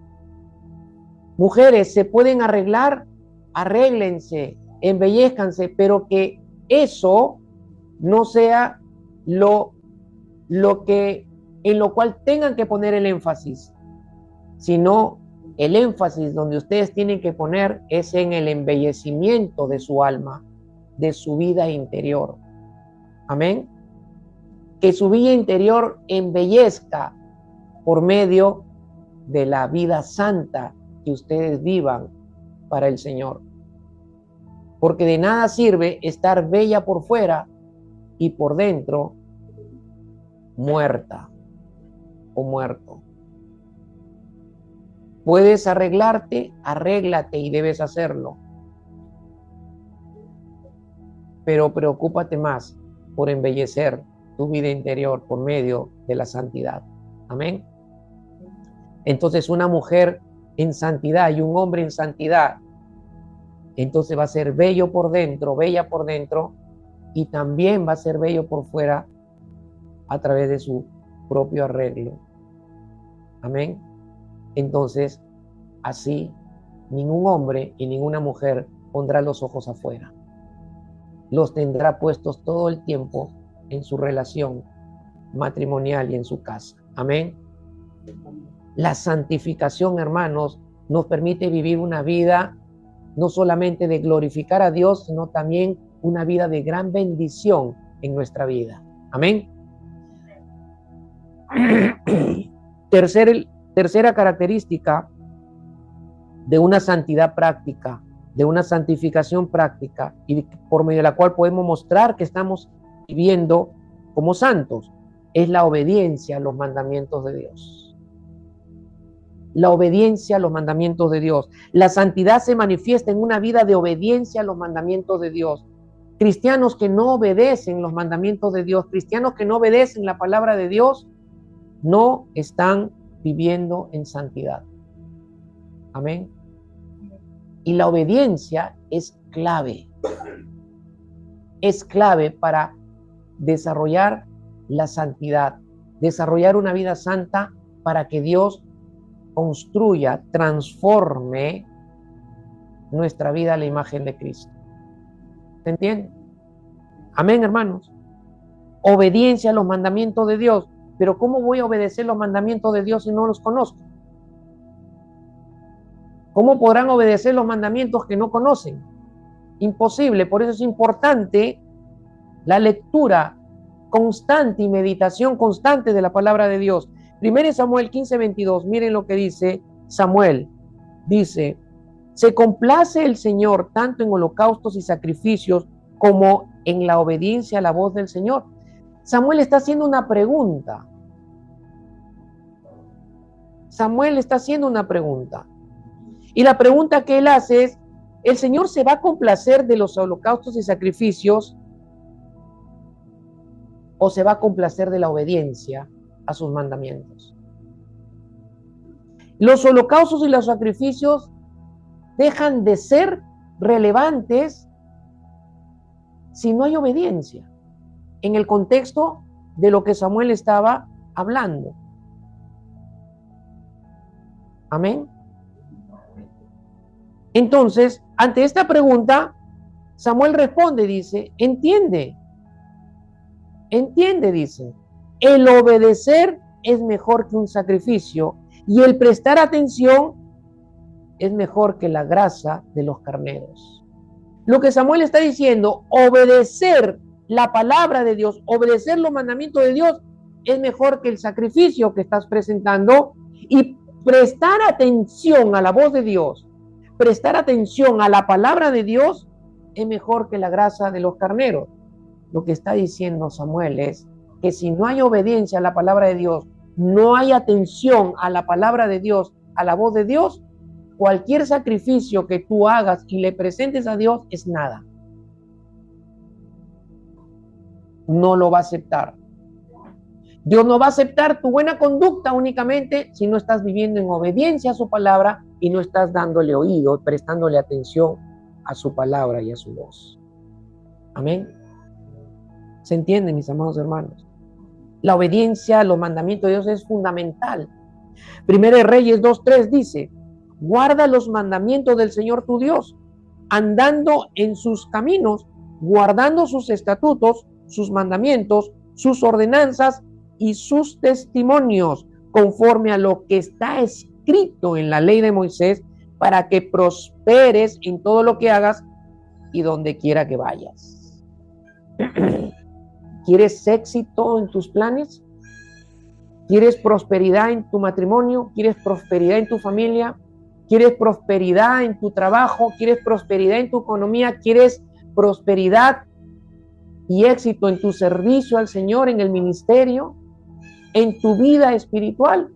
[SPEAKER 1] Mujeres, se pueden arreglar, arréglense, embellezcanse, pero que eso no sea en lo cual tengan que poner el énfasis, sino el énfasis donde ustedes tienen que poner es en el embellecimiento de su alma, de su vida interior. Amén. Que su vida interior embellezca por medio de la vida santa que ustedes vivan para el Señor. Porque de nada sirve estar bella por fuera y por dentro muerta o muerto. Puedes arreglarte, arréglate y debes hacerlo. Pero preocúpate más por embellecer tu vida interior por medio de la santidad. Amén. Entonces una mujer en santidad y un hombre en santidad, entonces va a ser bello por dentro, bella por dentro, y también va a ser bello por fuera a través de su propio arreglo. Amén. Entonces, así, ningún hombre y ninguna mujer pondrá los ojos afuera. Los tendrá puestos todo el tiempo en su relación matrimonial y en su casa. Amén. La santificación, hermanos, nos permite vivir una vida no solamente de glorificar a Dios, sino también una vida de gran bendición en nuestra vida. Amén. Tercera característica de una santidad práctica, de una santificación práctica, y por medio de la cual podemos mostrar que estamos viviendo como santos, es la obediencia a los mandamientos de Dios. La obediencia a los mandamientos de Dios. La santidad se manifiesta en una vida de obediencia a los mandamientos de Dios. Cristianos que no obedecen los mandamientos de Dios, cristianos que no obedecen la palabra de Dios, no están viviendo en santidad. Amén. Y la obediencia es clave. Es clave para desarrollar la santidad, desarrollar una vida santa para que Dios construya, transforme nuestra vida a la imagen de Cristo. ¿Se entiende? Amén, hermanos. Obediencia a los mandamientos de Dios. Pero ¿cómo voy a obedecer los mandamientos de Dios si no los conozco? ¿Cómo podrán obedecer los mandamientos que no conocen? Imposible. Por eso es importante la lectura constante y meditación constante de la palabra de Dios. 1 Samuel 15:22, miren lo que dice Samuel. Dice, se complace el Señor tanto en holocaustos y sacrificios como en la obediencia a la voz del Señor. Samuel está haciendo una pregunta. Samuel está haciendo una pregunta. Y la pregunta que él hace es, ¿el Señor se va a complacer de los holocaustos y sacrificios o se va a complacer de la obediencia a sus mandamientos? Los holocaustos y los sacrificios dejan de ser relevantes si no hay obediencia en el contexto de lo que Samuel estaba hablando. Amén. Entonces, ante esta pregunta, Samuel responde, dice, entiende, dice, el obedecer es mejor que un sacrificio y el prestar atención es mejor que la grasa de los carneros. Lo que Samuel está diciendo, obedecer la palabra de Dios, obedecer los mandamientos de Dios, es mejor que el sacrificio que estás presentando, y prestar atención a la voz de Dios, prestar atención a la palabra de Dios, es mejor que la grasa de los carneros. Lo que está diciendo Samuel es que si no hay obediencia a la palabra de Dios, no hay atención a la palabra de Dios, a la voz de Dios, cualquier sacrificio que tú hagas y le presentes a Dios es nada. No lo va a aceptar. Dios no va a aceptar tu buena conducta únicamente si no estás viviendo en obediencia a su palabra y no estás dándole oído, prestándole atención a su palabra y a su voz. Amén. ¿Se entiende, mis amados hermanos? La obediencia a los mandamientos de Dios es fundamental. Primero de Reyes 2:3 dice, guarda los mandamientos del Señor tu Dios, andando en sus caminos, guardando sus estatutos, sus mandamientos, sus ordenanzas y sus testimonios, conforme a lo que está escrito en la ley de Moisés, para que prosperes en todo lo que hagas y donde quiera que vayas. ¿Quieres éxito en tus planes? ¿Quieres prosperidad en tu matrimonio? ¿Quieres prosperidad en tu familia? ¿Quieres prosperidad en tu trabajo? ¿Quieres prosperidad en tu economía? ¿Quieres prosperidad y éxito en tu servicio al Señor, en el ministerio, en tu vida espiritual?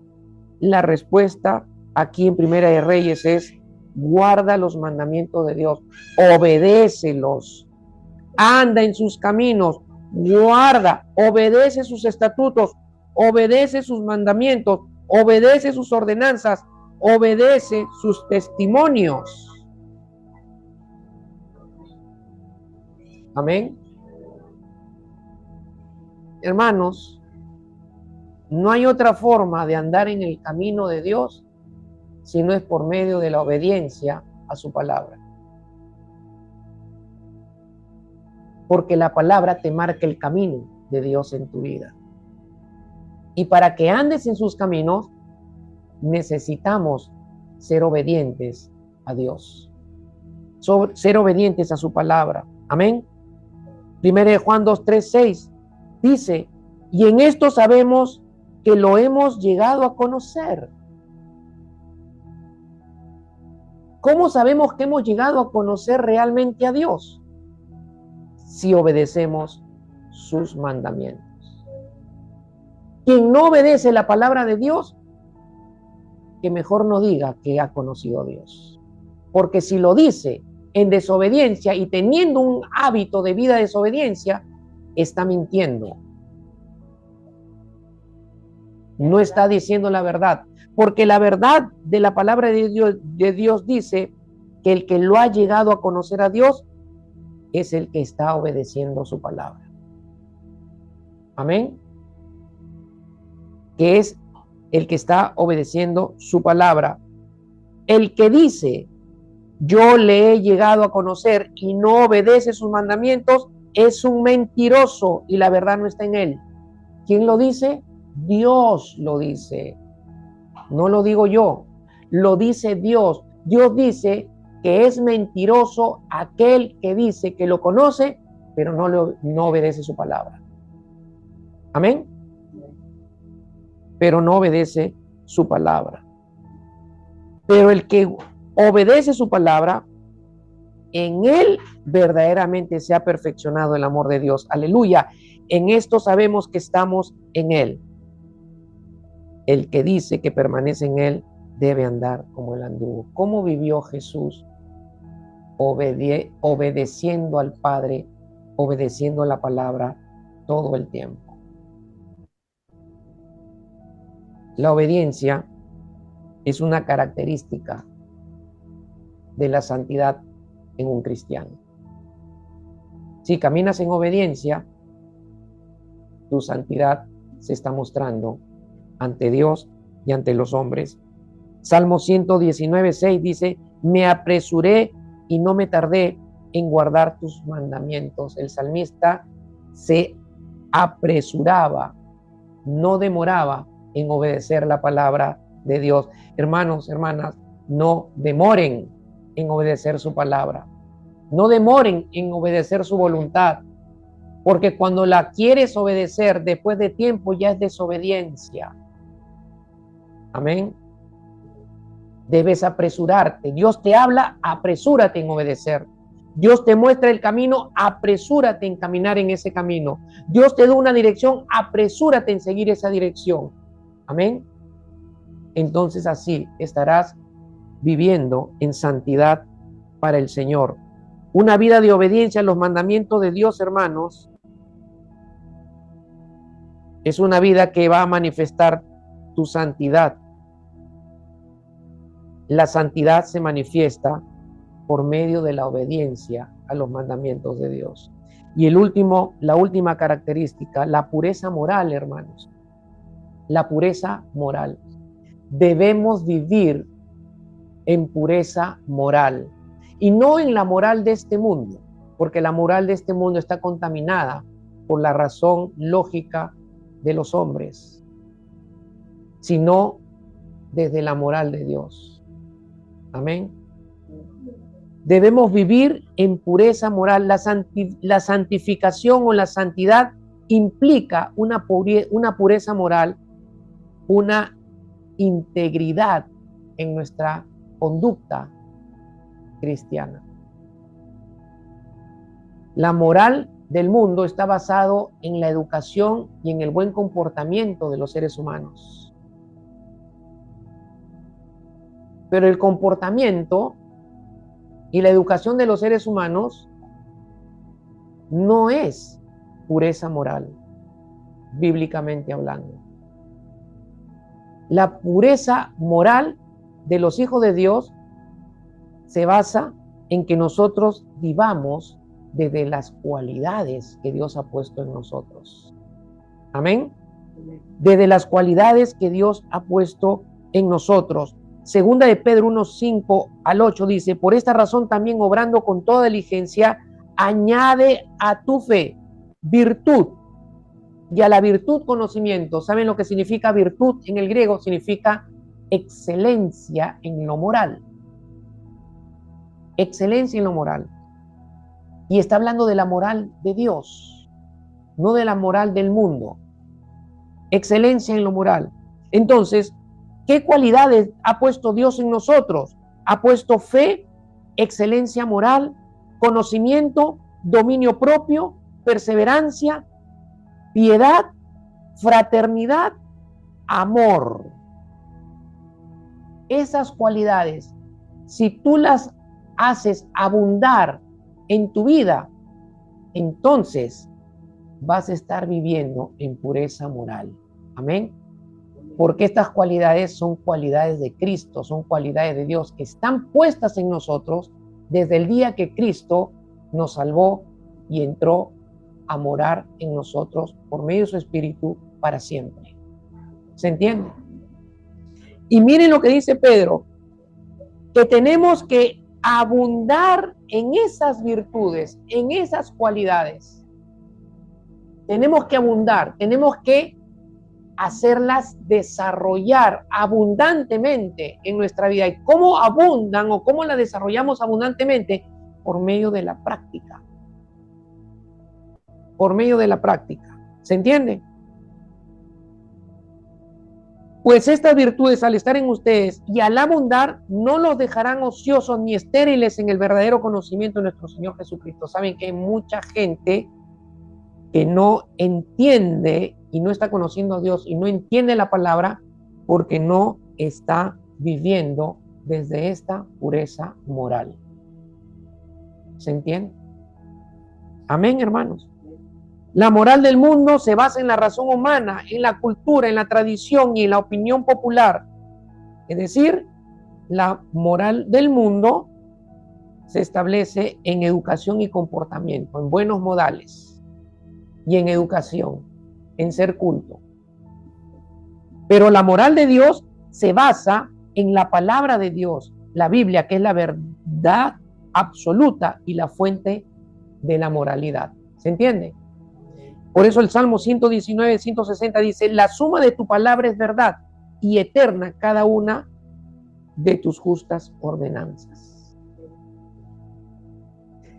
[SPEAKER 1] La respuesta aquí en Primera de Reyes es: guarda los mandamientos de Dios, obedécelos, anda en sus caminos, guarda, obedece sus estatutos, obedece sus mandamientos, obedece sus ordenanzas, obedece sus testimonios. Amén. Hermanos, no hay otra forma de andar en el camino de Dios si no es por medio de la obediencia a su palabra. Porque la palabra te marca el camino de Dios en tu vida. Y para que andes en sus caminos, necesitamos ser obedientes a Dios, ser obedientes a su palabra. Amén. 1 Juan 2:3-6 dice, y en esto sabemos que lo hemos llegado a conocer. ¿Cómo sabemos que hemos llegado a conocer realmente a Dios? Si obedecemos sus mandamientos. Quien no obedece la palabra de Dios, que mejor no diga que ha conocido a Dios. Porque si lo dice en desobediencia y teniendo un hábito de vida de desobediencia, está mintiendo. No está diciendo la verdad. Porque la verdad de la palabra de Dios dice que el que lo ha llegado a conocer a Dios es el que está obedeciendo su palabra. Amén. Que es el que está obedeciendo su palabra. El que dice, yo le he llegado a conocer y no obedece sus mandamientos, es un mentiroso y la verdad no está en él. ¿Quién lo dice? Dios lo dice. No lo digo yo, lo dice Dios. Dios dice que es mentiroso aquel que dice que lo conoce, pero no obedece su palabra. Amén. Pero no obedece su palabra. Pero el que obedece su palabra, en él verdaderamente se ha perfeccionado el amor de Dios. Aleluya. En esto sabemos que estamos en él. El que dice que permanece en él debe andar como él anduvo. ¿Cómo vivió Jesús? Obedeciendo al Padre, obedeciendo a la palabra todo el tiempo. La obediencia es una característica de la santidad en un cristiano. Si caminas en obediencia, tu santidad se está mostrando ante Dios y ante los hombres. Salmo 119:6 dice: me apresuré y no me tardé en guardar tus mandamientos. El salmista se apresuraba, no demoraba en obedecer la palabra de Dios. Hermanos, hermanas, no demoren en obedecer su palabra. No demoren en obedecer su voluntad, porque cuando la quieres obedecer después de tiempo ya es desobediencia. Amén. Debes apresurarte. Dios te habla, apresúrate en obedecer. Dios te muestra el camino, apresúrate en caminar en ese camino. Dios te da una dirección, apresúrate en seguir esa dirección. Amén. Entonces así estarás viviendo en santidad para el Señor. Una vida de obediencia a los mandamientos de Dios, hermanos, es una vida que va a manifestar tu santidad. La santidad se manifiesta por medio de la obediencia a los mandamientos de Dios. Y la última característica, la pureza moral, hermanos. La pureza moral. Debemos vivir en pureza moral y no en la moral de este mundo, porque la moral de este mundo está contaminada por la razón lógica de los hombres, sino desde la moral de Dios. Amén. Debemos vivir en pureza moral. La santificación o la santidad implica una pureza moral, una integridad en nuestra conducta cristiana. La moral del mundo está basado en la educación y en el buen comportamiento de los seres humanos. Pero el comportamiento y la educación de los seres humanos no es pureza moral, bíblicamente hablando. La pureza moral de los hijos de Dios se basa en que nosotros vivamos desde las cualidades que Dios ha puesto en nosotros. Amén. Desde las cualidades que Dios ha puesto en nosotros. Segunda de Pedro 1:5-8 dice: por esta razón también, obrando con toda diligencia, añade a tu fe virtud, y a la virtud conocimiento. ¿Saben lo que significa virtud en el griego? Significa excelencia en lo moral. Excelencia en lo moral. Y está hablando de la moral de Dios, no de la moral del mundo. Excelencia en lo moral. Entonces, ¿qué cualidades ha puesto Dios en nosotros? Ha puesto fe, excelencia moral, conocimiento, dominio propio, perseverancia, piedad, fraternidad, amor. Esas cualidades, si tú las haces abundar en tu vida, entonces vas a estar viviendo en pureza moral. Amén. Porque estas cualidades son cualidades de Cristo, son cualidades de Dios que están puestas en nosotros desde el día que Cristo nos salvó y entró a morar en nosotros por medio de su Espíritu para siempre. ¿Se entiende? Y miren lo que dice Pedro, que tenemos que abundar en esas virtudes, en esas cualidades. Tenemos que abundar, tenemos que hacerlas desarrollar abundantemente en nuestra vida. ¿Y cómo abundan o cómo las desarrollamos abundantemente? Por medio de la práctica. Por medio de la práctica. ¿Se entiende? Pues estas virtudes, al estar en ustedes y al abundar, no los dejarán ociosos ni estériles en el verdadero conocimiento de nuestro Señor Jesucristo. Saben que hay mucha gente que no entiende y no está conociendo a Dios y no entiende la palabra porque no está viviendo desde esta pureza moral. ¿Se entiende? Amén, hermanos. La moral del mundo se basa en la razón humana, en la cultura, en la tradición y en la opinión popular. Es decir, la moral del mundo se establece en educación y comportamiento, en buenos modales y en educación, en ser culto. Pero la moral de Dios se basa en la palabra de Dios, la Biblia, que es la verdad absoluta y la fuente de la moralidad. ¿Se entiende? Por eso el Salmo 119, 160 dice, la suma de tu palabra es verdad y eterna cada una de tus justas ordenanzas.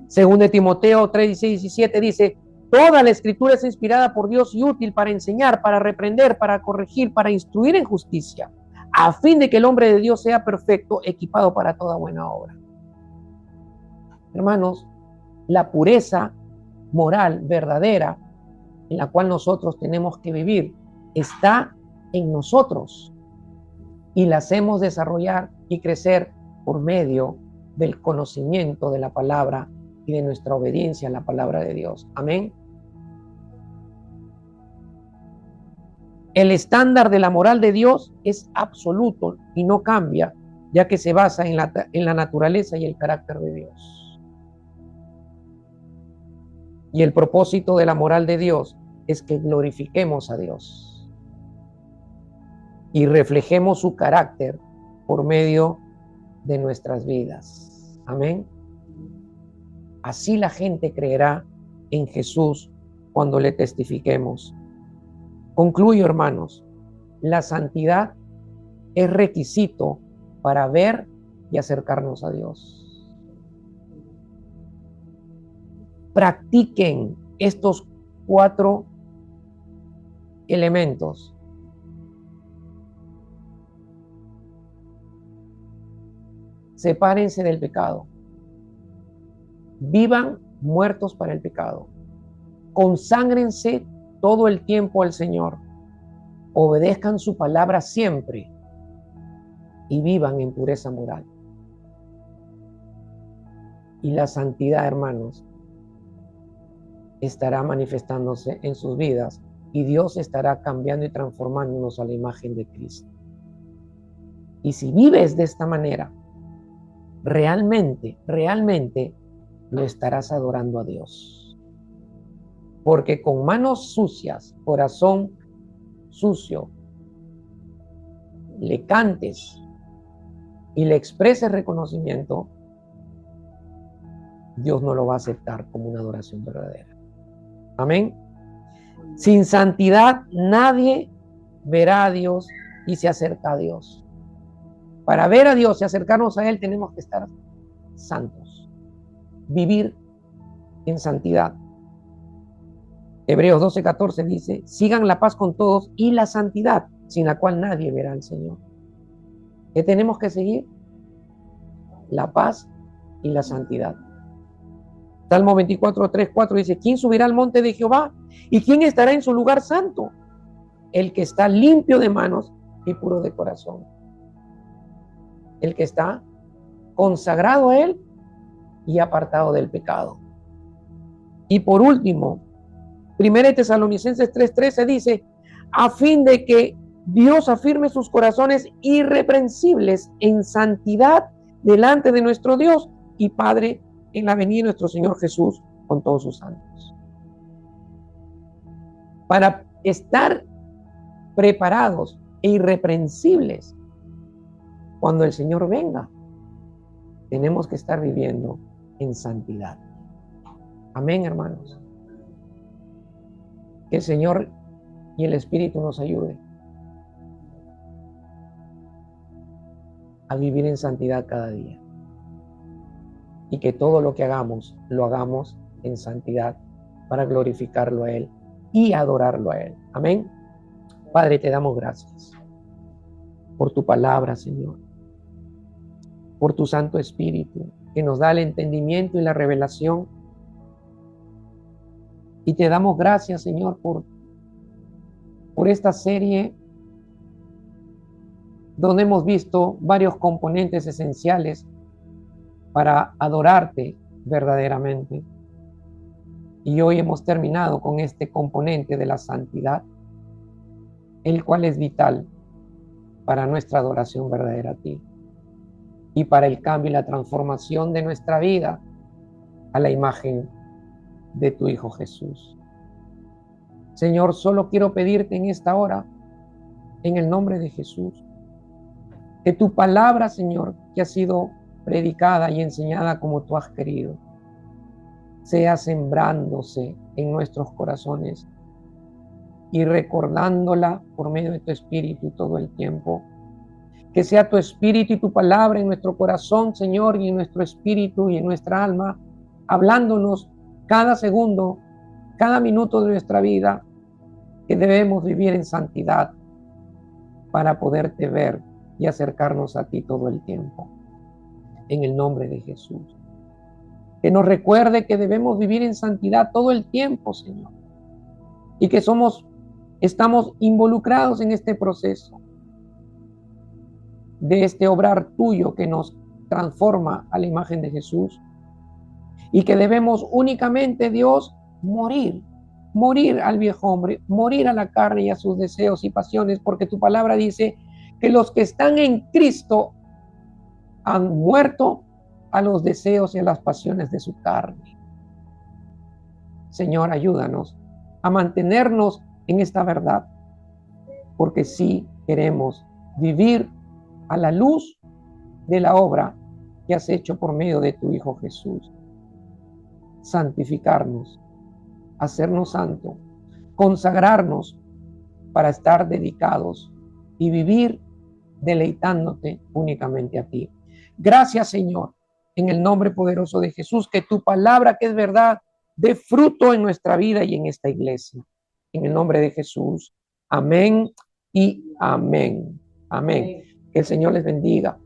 [SPEAKER 1] Según de Timoteo 3, 16, 17 dice, toda la escritura es inspirada por Dios y útil para enseñar, para reprender, para corregir, para instruir en justicia, a fin de que el hombre de Dios sea perfecto, equipado para toda buena obra. Hermanos, la pureza moral verdadera en la cual nosotros tenemos que vivir está en nosotros y la hacemos desarrollar y crecer por medio del conocimiento de la palabra y de nuestra obediencia a la palabra de Dios. Amén. El estándar de la moral de Dios es absoluto y no cambia, ya que se basa en la naturaleza y el carácter de Dios. Y el propósito de la moral de Dios es que glorifiquemos a Dios y reflejemos su carácter por medio de nuestras vidas. Amén. Así la gente creerá en Jesús cuando le testifiquemos. Concluyo, hermanos, la santidad es requisito para ver y acercarnos a Dios. Practiquen estos 4 elementos. Sepárense del pecado. Vivan muertos para el pecado. Conságrense todo el tiempo al Señor. Obedezcan su palabra siempre y vivan en pureza moral. Y la santidad, hermanos, estará manifestándose en sus vidas y Dios estará cambiando y transformándonos a la imagen de Cristo. Y si vives de esta manera, realmente lo estarás adorando a Dios. Porque con manos sucias, corazón sucio, le cantes y le expreses reconocimiento, Dios no lo va a aceptar como una adoración verdadera. Amén. Sin santidad nadie verá a Dios y se acerca a Dios. Para ver a Dios y acercarnos a Él tenemos que estar santos, vivir en santidad. Hebreos 12:14 dice, sigan la paz con todos y la santidad, sin la cual nadie verá al Señor. ¿Qué tenemos que seguir? La paz y la santidad. Salmo 24:3-4 dice, ¿quién subirá al monte de Jehová? ¿Y quién estará en su lugar santo? El que está limpio de manos y puro de corazón. El que está consagrado a Él y apartado del pecado. Y por último, 1 Tesalonicenses 3:13 dice, a fin de que Dios afirme sus corazones irreprensibles en santidad delante de nuestro Dios y Padre en la venida de nuestro Señor Jesús con todos sus santos. Para estar preparados e irreprensibles cuando el Señor venga, tenemos que estar viviendo en santidad. Amén, hermanos. Que el Señor y el Espíritu nos ayude a vivir en santidad cada día. Y que todo lo que hagamos, lo hagamos en santidad para glorificarlo a Él y adorarlo a Él. Amén. Padre, te damos gracias por tu palabra, Señor, por tu Santo Espíritu, que nos da el entendimiento y la revelación. Y te damos gracias, Señor, por esta serie donde hemos visto varios componentes esenciales para adorarte verdaderamente. Y hoy hemos terminado con este componente de la santidad, el cual es vital para nuestra adoración verdadera a ti y para el cambio y la transformación de nuestra vida a la imagen de tu Hijo Jesús. Señor, solo quiero pedirte en esta hora, en el nombre de Jesús, que tu palabra, Señor, que ha sido predicada y enseñada como tú has querido, sea sembrándose en nuestros corazones y recordándola por medio de tu Espíritu todo el tiempo. Que sea tu Espíritu y tu palabra en nuestro corazón, Señor, y en nuestro espíritu y en nuestra alma, hablándonos cada segundo, cada minuto de nuestra vida, que debemos vivir en santidad para poderte ver y acercarnos a ti todo el tiempo. En el nombre de Jesús. Que nos recuerde que debemos vivir en santidad todo el tiempo, Señor. Y que estamos involucrados en este proceso de este obrar tuyo que nos transforma a la imagen de Jesús. Y que debemos únicamente, Dios, morir al viejo hombre, morir a la carne y a sus deseos y pasiones, porque tu palabra dice que los que están en Cristo han muerto a los deseos y a las pasiones de su carne. Señor, ayúdanos a mantenernos en esta verdad, porque sí queremos vivir a la luz de la obra que has hecho por medio de tu Hijo Jesús. Santificarnos, hacernos santos, consagrarnos para estar dedicados y vivir deleitándote únicamente a ti. Gracias, Señor, en el nombre poderoso de Jesús, que tu palabra, que es verdad, dé fruto en nuestra vida y en esta iglesia. En el nombre de Jesús. Amén y amén. Amén. Que el Señor les bendiga.